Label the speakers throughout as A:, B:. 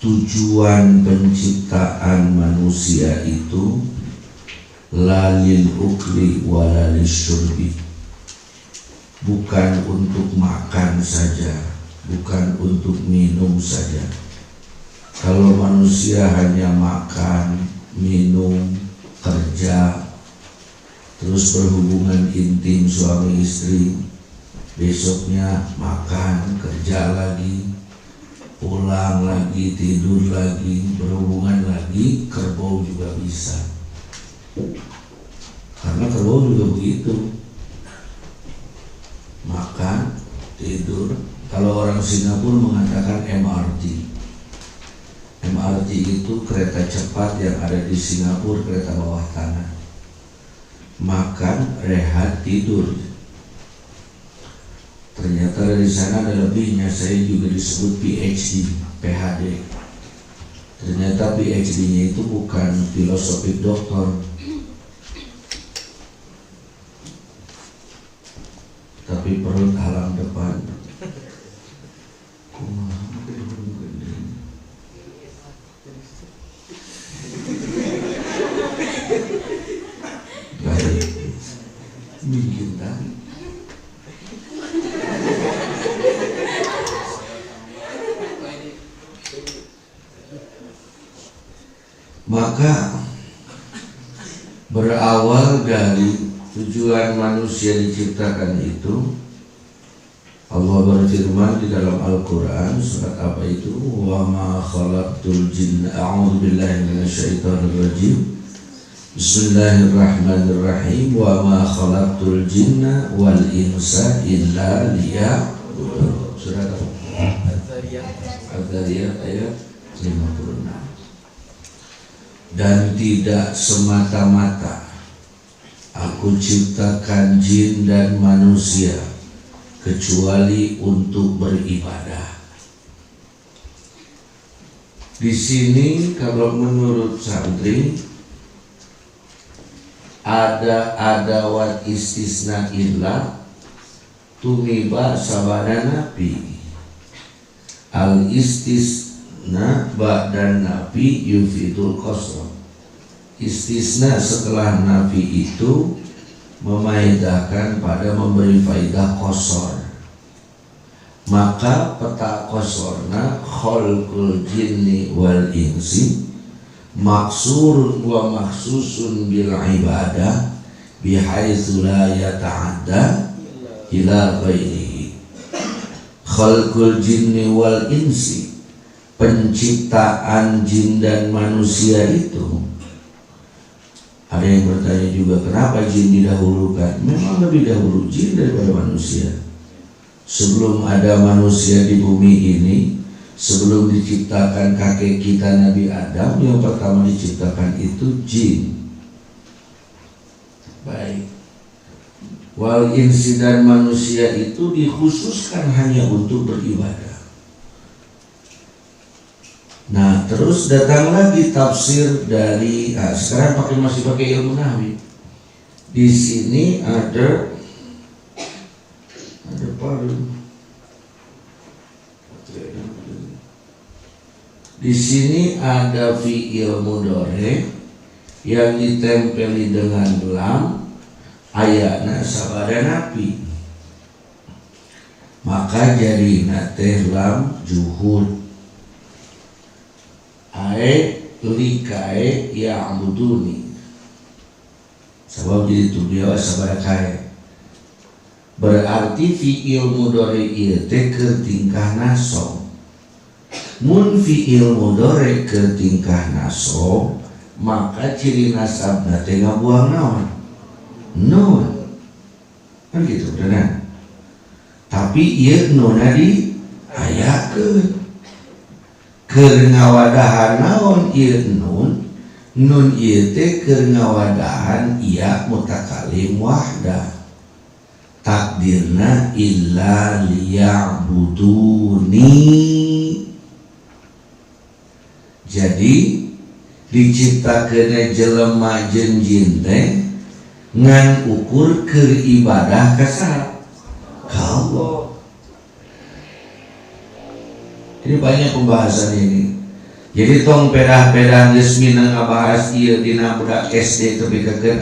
A: tujuan penciptaan manusia itu lalil ukli walalil syurbi, bukan untuk makan saja, bukan untuk minum saja. Kalau manusia hanya makan, minum, kerja, terus berhubungan intim suami istri, besoknya makan, kerja lagi, pulang lagi, tidur lagi, berhubungan lagi, kerbau juga bisa. Karena kerbau juga begitu, makan, tidur. Kalau orang Singapura mengatakan MRT. MRT itu kereta cepat yang ada di Singapura, kereta bawah tanah. Makan, rehat, tidur. Ternyata dari sana ada lebihnya. Saya juga disebut PhD, PhD. Ternyata PhD-nya itu bukan filosofi doktor, tapi perut alam depan. Baik, bikin tadi. Maka berawal dari tujuan manusia diciptakan itu, Allah berfirman di dalam Al-Quran, surat apa itu? Wa ma khalaqtul jinna, a'udzu billahi minasyaitonir rajim. Bismillahirrahmanirrahim. Wa ma khalaqtul jinna wal insa illa liya'budun. Surat Al-Dzariyat ayat 56. Dan tidak semata-mata Aku ciptakan jin dan manusia kecuali untuk beribadah. Di sini kalau menurut santri ada adawat istisna illa tumiba sabana nabi. Al istisna ba'dan nabi yufidul qasr. Istisna setelah nafi itu memaedahkan pada memberi faidah qasr. Maka peta qasrna khalqul jinni wal insi maksurun wa maksusun bil ibadah bihaitsu la yata'adda ila ghairihi. Khalqul jinni wal insi, penciptaan jin dan manusia itu. Ada yang bertanya juga, kenapa jin didahulukan? Memang lebih dahulu jin daripada manusia. Sebelum ada manusia di bumi ini, sebelum diciptakan kakek kita Nabi Adam, yang pertama diciptakan itu jin. Baik. Wal insi dan manusia itu dikhususkan hanya untuk beribadah. Nah, terus datang lagi tafsir dari sekarang masih pakai ilmu nahwi. Di sini ada palu. Di sini ada fi'il mudhari yang ditempeli dengan lam, ayatna sabada nabi. Maka jadi nateh lam juhud. Ae likae ya'buduni. Sebab jadi tubiawa sabada kae. Berarti fi'il mudhari ieu teh keur tingkah nasab. Mun fi'il mudhari keur tingkah nasab, maka ciri nasabna teh ngabuang naon? Nun. Kan gitu benar. Tapi ieu nuna di ayakeun. Keur ngawadahan naon ieu nun? Nun ieu teh keur ngawadahan iya mutakalim wahdah. Takdirna illa liya'buduni. Jadi diciptakeun jelema jeung jin teh ngan ukur keur ibadah ka saha? Ka Allah. Ini banyak pembahasan ini. Jadi tong pedah-pedah geus minang ngabahas ieu dina budak SD tapi kekeun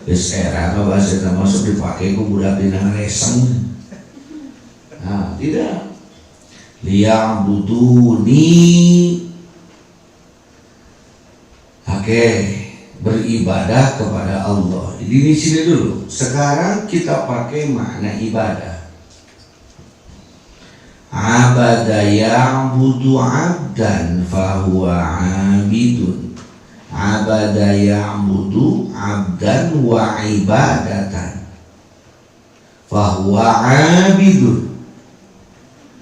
A: geus era bahasa eta masuk dipake ku budak dina leseng. Nah, tidak. Liya'buduni. Oke, beribadah kepada Allah. Jadi di sini dulu. Sekarang kita pakai makna ibadah. Abada ya'budu 'abdan fahuwa 'abidun. Abada ya'budu 'abdan wa ibadatan fahuwa 'abidun.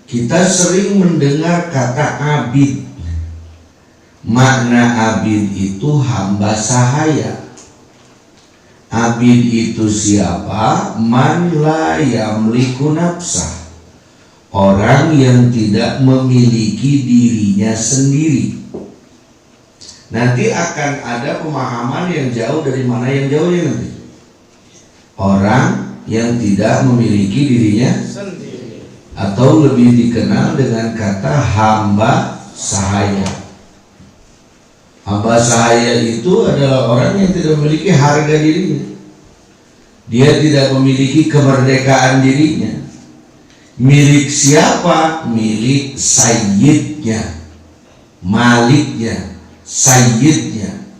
A: Kita sering mendengar kata abid. Makna abid itu hamba sahaya. Abid itu siapa? Man la yamliku nafsah. Orang yang tidak memiliki dirinya sendiri. Nanti akan ada pemahaman yang jauh dari mana yang jauh ya nanti. Orang yang tidak memiliki dirinya sendiri, atau lebih dikenal dengan kata hamba sahaya. Hamba sahaya itu adalah orang yang tidak memiliki harga dirinya. Dia tidak memiliki kemerdekaan dirinya. Milik siapa? Milik sayyidnya, maliknya, sayyidnya.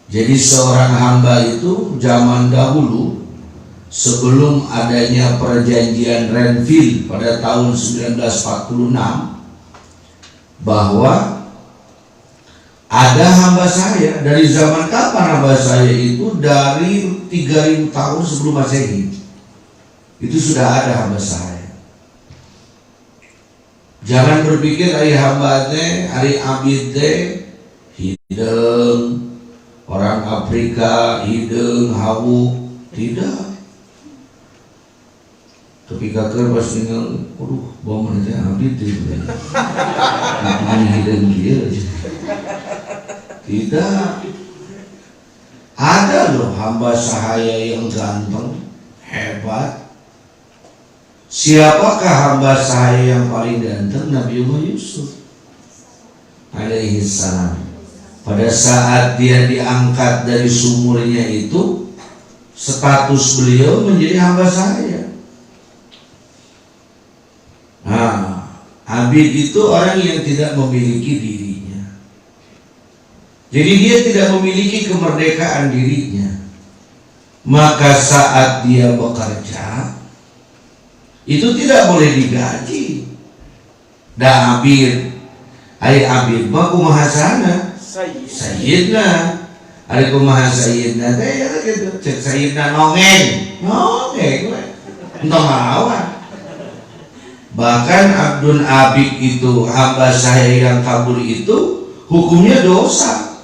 A: Jadi seorang hamba itu zaman dahulu sebelum adanya perjanjian Renville pada tahun 1946 bahwa ada hamba saya. Dari zaman kapan hamba saya itu? Dari 3000 tahun sebelum Masehi. Itu sudah ada hamba saya. Jangan berpikir ari hamba teh, ari abid teh hideung orang Afrika, hideung hawu, tidak. Tapi kakek pas ningali, aduh, bawa mana teh abid teh. Ini hideung dia. Tidak. Ada loh hamba sahaya yang ganteng, hebat. Siapakah hamba saya yang paling ganteng? Nabiullah Yusuf alaihi salam. Pada saat dia diangkat dari sumurnya itu, status beliau menjadi hamba saya. Nah, abid itu orang yang tidak memiliki dirinya. Jadi dia tidak memiliki kemerdekaan dirinya. Maka saat dia bekerja, itu tidak boleh digaji. Da abid, ai abid mah kumaha sana? Sayyidna. Ari kumaha sayyidna teh ya gitu. Cek sayyidna nongeng we. Entah mawar. Bahkan abdun abid itu hamba saya yang kabur itu hukumnya dosa.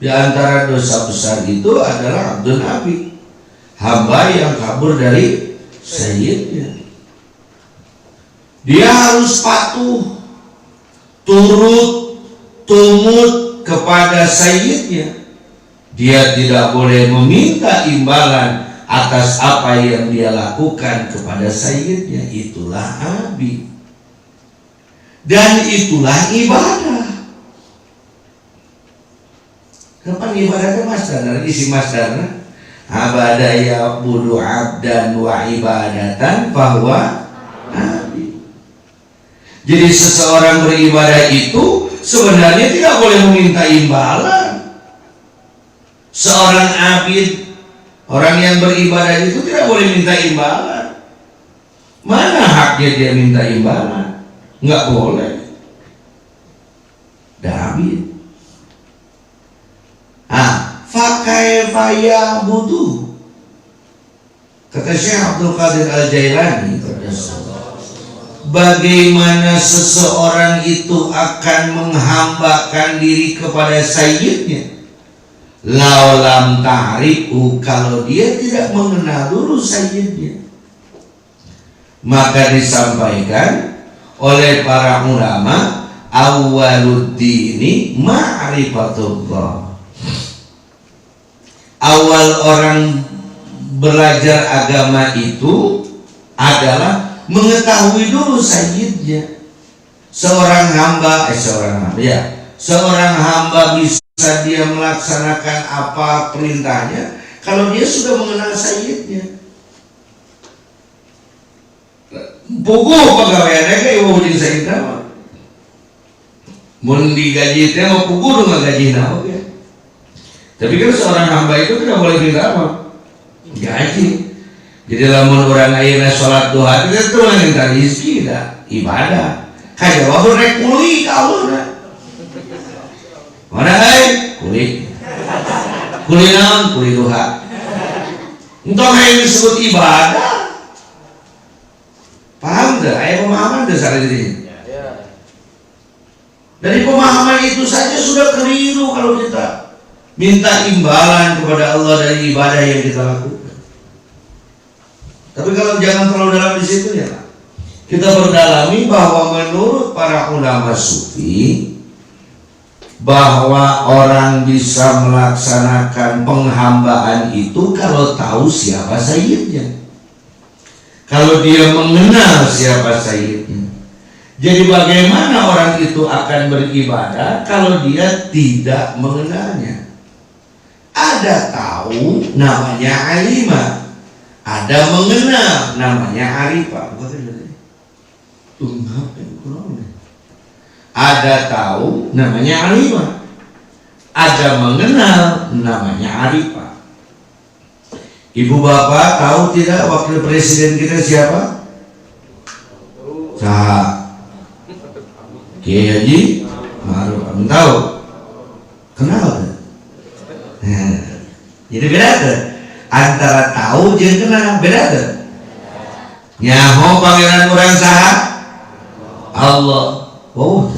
A: Di antara dosa besar itu adalah abdun abid, hamba yang kabur dari sayyidnya. Dia harus patuh, turut, tumut kepada sayyidnya. Dia tidak boleh meminta imbalan atas apa yang dia lakukan kepada sayyidnya. Itulah abid. Dan itulah ibadah. Kapan ibadahnya masdar? Isi masdarnya abada ya'budu 'abdan wa ibadatan fahuwa abid. Jadi seseorang beribadah itu sebenarnya tidak boleh meminta imbalan. Seorang abid, orang yang beribadah itu tidak boleh minta imbalan. Mana haknya dia minta imbalan? Enggak boleh. Abid. Fakaifa ya'budu. Kata Syekh Abdul Qadir Al-Jailani, bagaimana seseorang itu akan menghambakan diri kepada sayyidnya? Laulam ta'rifu, kalau dia tidak mengenal dulu sayyidnya. Maka disampaikan oleh para ulama, awwaluddini ma'rifatullah. Awal orang belajar agama itu adalah mengetahui dulu sayyidnya. Seorang hamba bisa dia melaksanakan apa perintahnya kalau dia sudah mengenal sayyidnya. Pokok pegawaiannya kayak ibu jeung sayyid nama. Mun digaji teh mau pokok dengan gaji nama ya. Tapi kan seorang hamba itu tidak boleh minta apa? Gaji. Jadi lamun orang ayeuna salat duha itu tuh minta rezeki dah, ibadah. Kayak wah rek kuli ka Allah. Mana kuli. Kuli naon? Kuli duha. Entong hayang disebut ibadah. Paham gak? Aya pemahaman gak salah diri? Dari pemahaman itu saja sudah keliru kalau kita minta imbalan kepada Allah dari ibadah yang kita lakukan. Tapi kalau jangan terlalu dalam di situ ya, kita berdalami bahwa menurut para ulama sufi bahwa orang bisa melaksanakan penghambaan itu kalau tahu siapa sayyidnya. Kalau dia mengenal siapa sayyidnya. Jadi bagaimana orang itu akan beribadah kalau dia tidak mengenalnya? Ada tahu namanya alimah, ada mengenal namanya arifah. Ada tahu namanya alimah, ada mengenal namanya arifah. Ibu bapak tahu tidak wakil presiden kita siapa? Kiai Haji Ma'ruf. Kamu tahu? Kenal kan? Jadi beda kan? Antara tahu jeung kenal beda kan? Nyaho pangeran urang saha? Allah. Oh.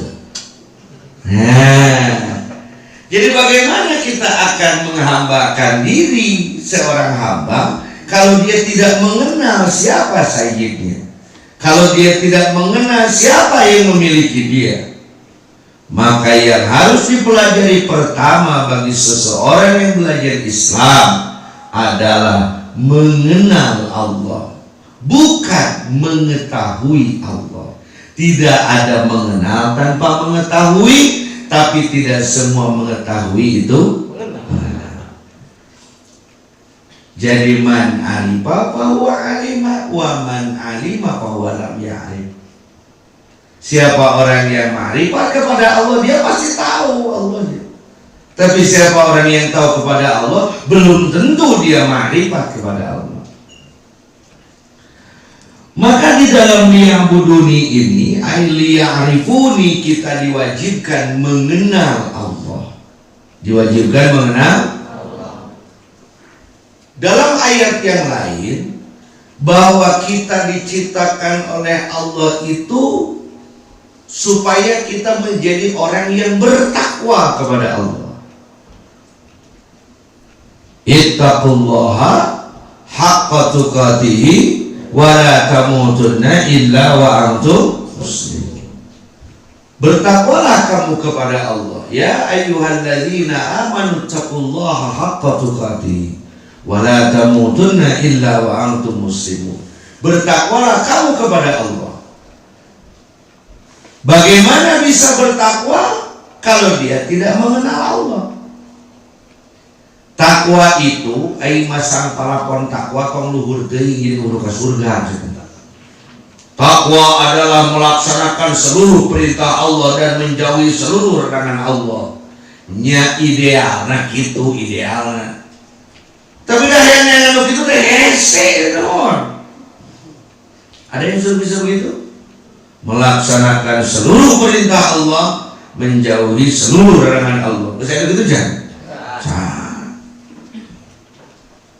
A: Jadi bagaimana kita akan menghambakan diri seorang hamba kalau dia tidak mengenal siapa sayyidnya, kalau dia tidak mengenal siapa yang memiliki dia? Maka yang harus dipelajari pertama bagi seseorang yang belajar Islam adalah mengenal Allah, bukan mengetahui Allah. Tidak ada mengenal tanpa mengetahui, tapi tidak semua mengetahui itu mengenal. Jadi man alifa fahuwa alima wa man alima fahuwa lam ya'rif. Siapa orang yang ma'rifat kepada Allah, dia pasti tahu Allahnya. Tapi siapa orang yang tahu kepada Allah, belum tentu dia ma'rifat kepada Allah. Maka di dalam liya'buduni ini, liya'rifuni, kita diwajibkan mengenal Allah. Diwajibkan mengenal Allah. Dalam ayat yang lain, bahwa kita diciptakan oleh Allah itu supaya kita menjadi orang yang bertakwa kepada Allah. Ittaqullaha haqqa tuqatih wa la tamutunna illa wa antum muslimun. Bertakwalah kamu kepada Allah, ya ayyuhalladzina amanu taqullaha haqqa tuqatih wa la tamutunna illa wa antum muslimun. Bertakwalah kamu kepada Allah. Bagaimana bisa bertakwa kalau dia tidak mengenal Allah? Takwa itu ai masang palapon takwa kong luhur teuing jadi kudu ka surga. Takwa adalah melaksanakan seluruh perintah Allah dan menjauhi seluruh larangan Allah. Nya ideal, nah gitu idealna. Tapi dah yang anu kitu teh hese naon. Ada yang sudah bisa begitu? Melaksanakan seluruh perintah Allah, menjauhi seluruh larangan Allah. Bisa begitu jangan?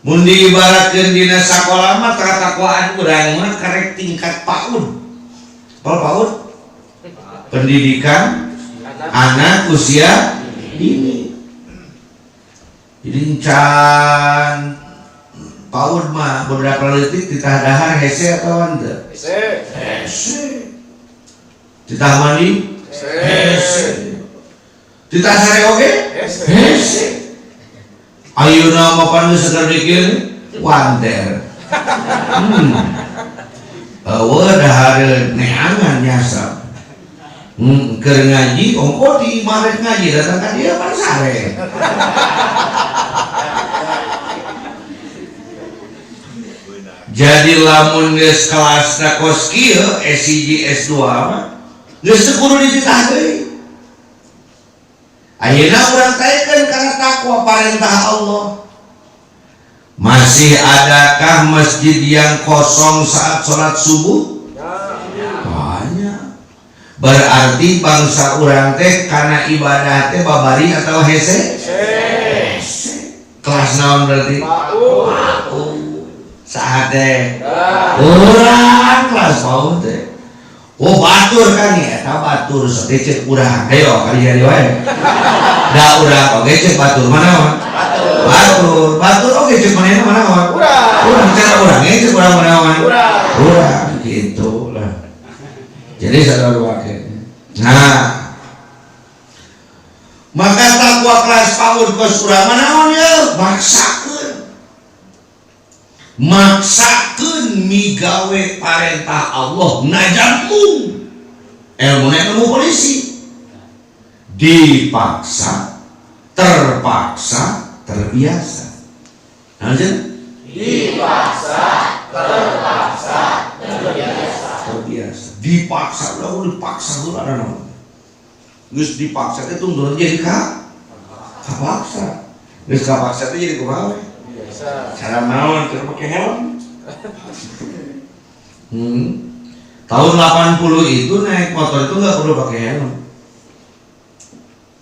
A: Mun diibaratkeun dina sakola mah katakwaan urang mah karek tingkat PAUD. PAUD? Pendidikan anak usia dini. Jadi can PAUD mah beberapa detik ditah dahar hese atau henteu? Hese. Ditah mandi? Hese. Ditah sare oge? Hese. Ayeuna mah panu seger dikeun wanter. Eueuh dahar neangan nyasar. Keur ngaji ongko di ibarat ngaji datang ka dia pada sare. Jadi lamun geus kelasna kos kieu S1 S2 mah geus teu kudu dititah deui. Ayeuna urang taekeun kana takwa parentah Allah. Masih adakah masjid yang kosong saat sholat subuh? Banyak. Berarti bangsa urang teh kana ibadah teh babari atau hese? Kelas naon berarti? Saat teh urang kelas paut teh. Oh batur kan ya, batur sok cek urang. Ayo kali wae. Da urang oge cek batur mana? Batur oge cek manehna mana? Urang cara urang cek urang mana? Urang gitu lah. Jadi saudara wakil. Nah, maka takwa kelas paut kos urang manaon ya? Maksakeun migawe parentah Allah ngajamung ilmu polisi dipaksa terpaksa terbiasa
B: dipaksa terpaksa
A: terbiasa dipaksa udah dipaksa dulu ada nama geus dipaksa itu turun jadi kapaksa geus kapaksa itu jadi kumaha cara naon cara pakai helm. Tahun 80 itu naik motor itu nggak perlu pakai helm.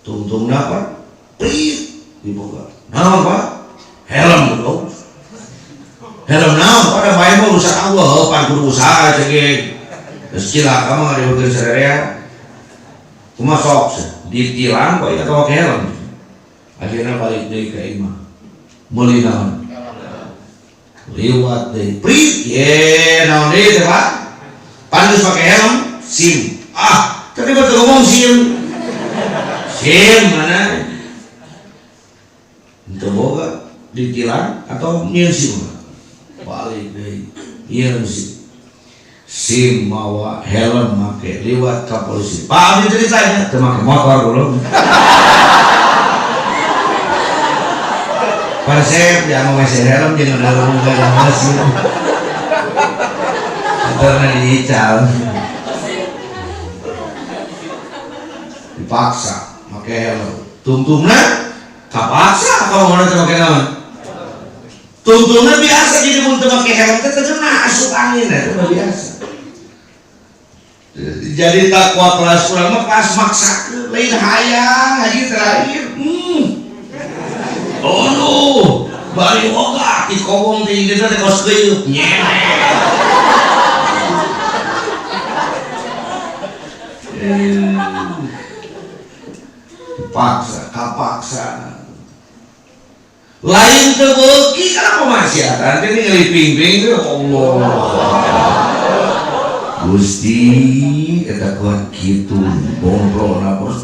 A: Tungtung dapat, prit dibuka. Naon pak? Helm dong. Helm naon? Pada bayi mau rusak Allah, pan kudu usaha cegek. Sekilah kamu nggak dibuka seraya. Cuma sok ditilang kok itu pakai helm. Akhirnya balik dari ke imam. Mulai naon? Liwat deh, prit, ye, naon deh, Pak? Pantas pakai helm, SIM. Tadi betul ngomong SIM mana? Itu boga ditilang atau SIM? Balik deh, SIM bawa helm pakai liwat ke polisi. Pak, ini ceritanya, pakai motor dulu. Persep jangan ngasih helm jangan dalam muka masih karena diical dipaksa pakai helm tungtungnya kapaksa kalau mana pakai helm tungtungnya biasa jadi untuk pakai helm itu kena asup angin itu biasa jadi takwa kelas kurang mah kelas maksa lain hayang haji terakhir oh bari woga di kobong di kita di kos kuyup kapaksa lain tebeki kenapa masih ada ini ngeliping-ping itu Allah Gusti kita kuat gitu bombro napos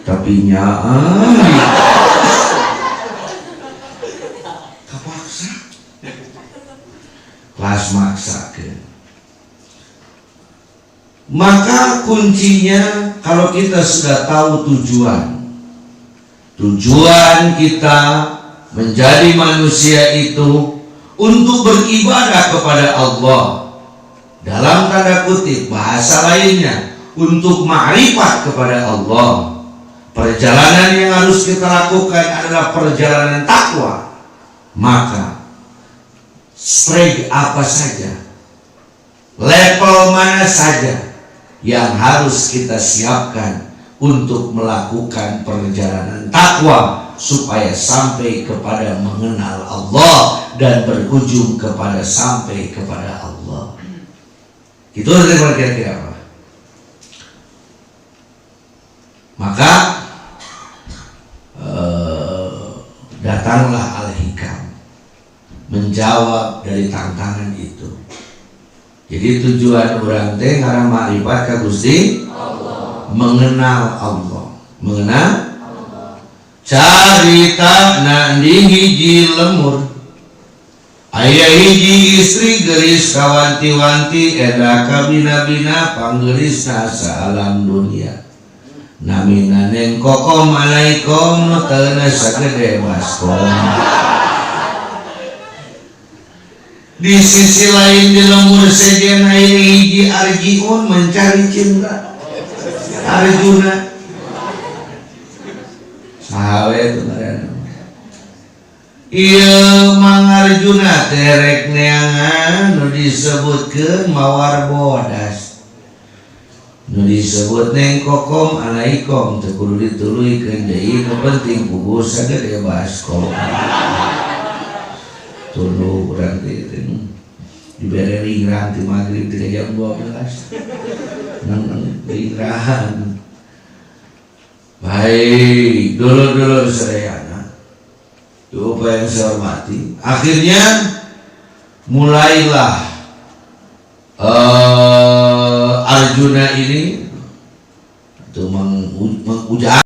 A: tapi kapaksa kelas maksa ke. Maka kuncinya kalau kita sudah tahu tujuan kita menjadi manusia itu untuk beribadah kepada Allah, dalam tanda kutip bahasa lainnya untuk ma'rifat kepada Allah. Perjalanan yang harus kita lakukan adalah perjalanan takwa. Maka strategi apa saja, level mana saja yang harus kita siapkan untuk melakukan perjalanan takwa supaya sampai kepada mengenal Allah dan berujung kepada sampai kepada Allah. Itu kira-kira apa? Maka datanglah Al-Hikam menjawab dari tantangan itu. Jadi tujuan orang teh ngarang makrifat ka Gusti Allah, mengenal Allah, mengenal Allah. Carita na di hiji lemur aya hiji istri geus kawanti-wanti eta kabina-bina panggerisna sa-alam dunia namina neng kokom alaikum nu teuna sagede baskom. Di sisi lain di lembur sejen aya hiji Arjuna mencari cinta. Arjuna sahawe itu ngaranna. Ieu Mang Arjuna terek neangan nu disebutkeun mawar bodas. Nu disebut neng kokom alaikum teu kudu dituluykeun deui nu penting puguh sagede baskom. Tulu urang teh dibere ringrang ti magrib 3 jam 12 nang ringrang. Baik, dulur-dulur sadayana Bapak yang saya hormati, akhirnya mulailah Arjuna ini itu mengujar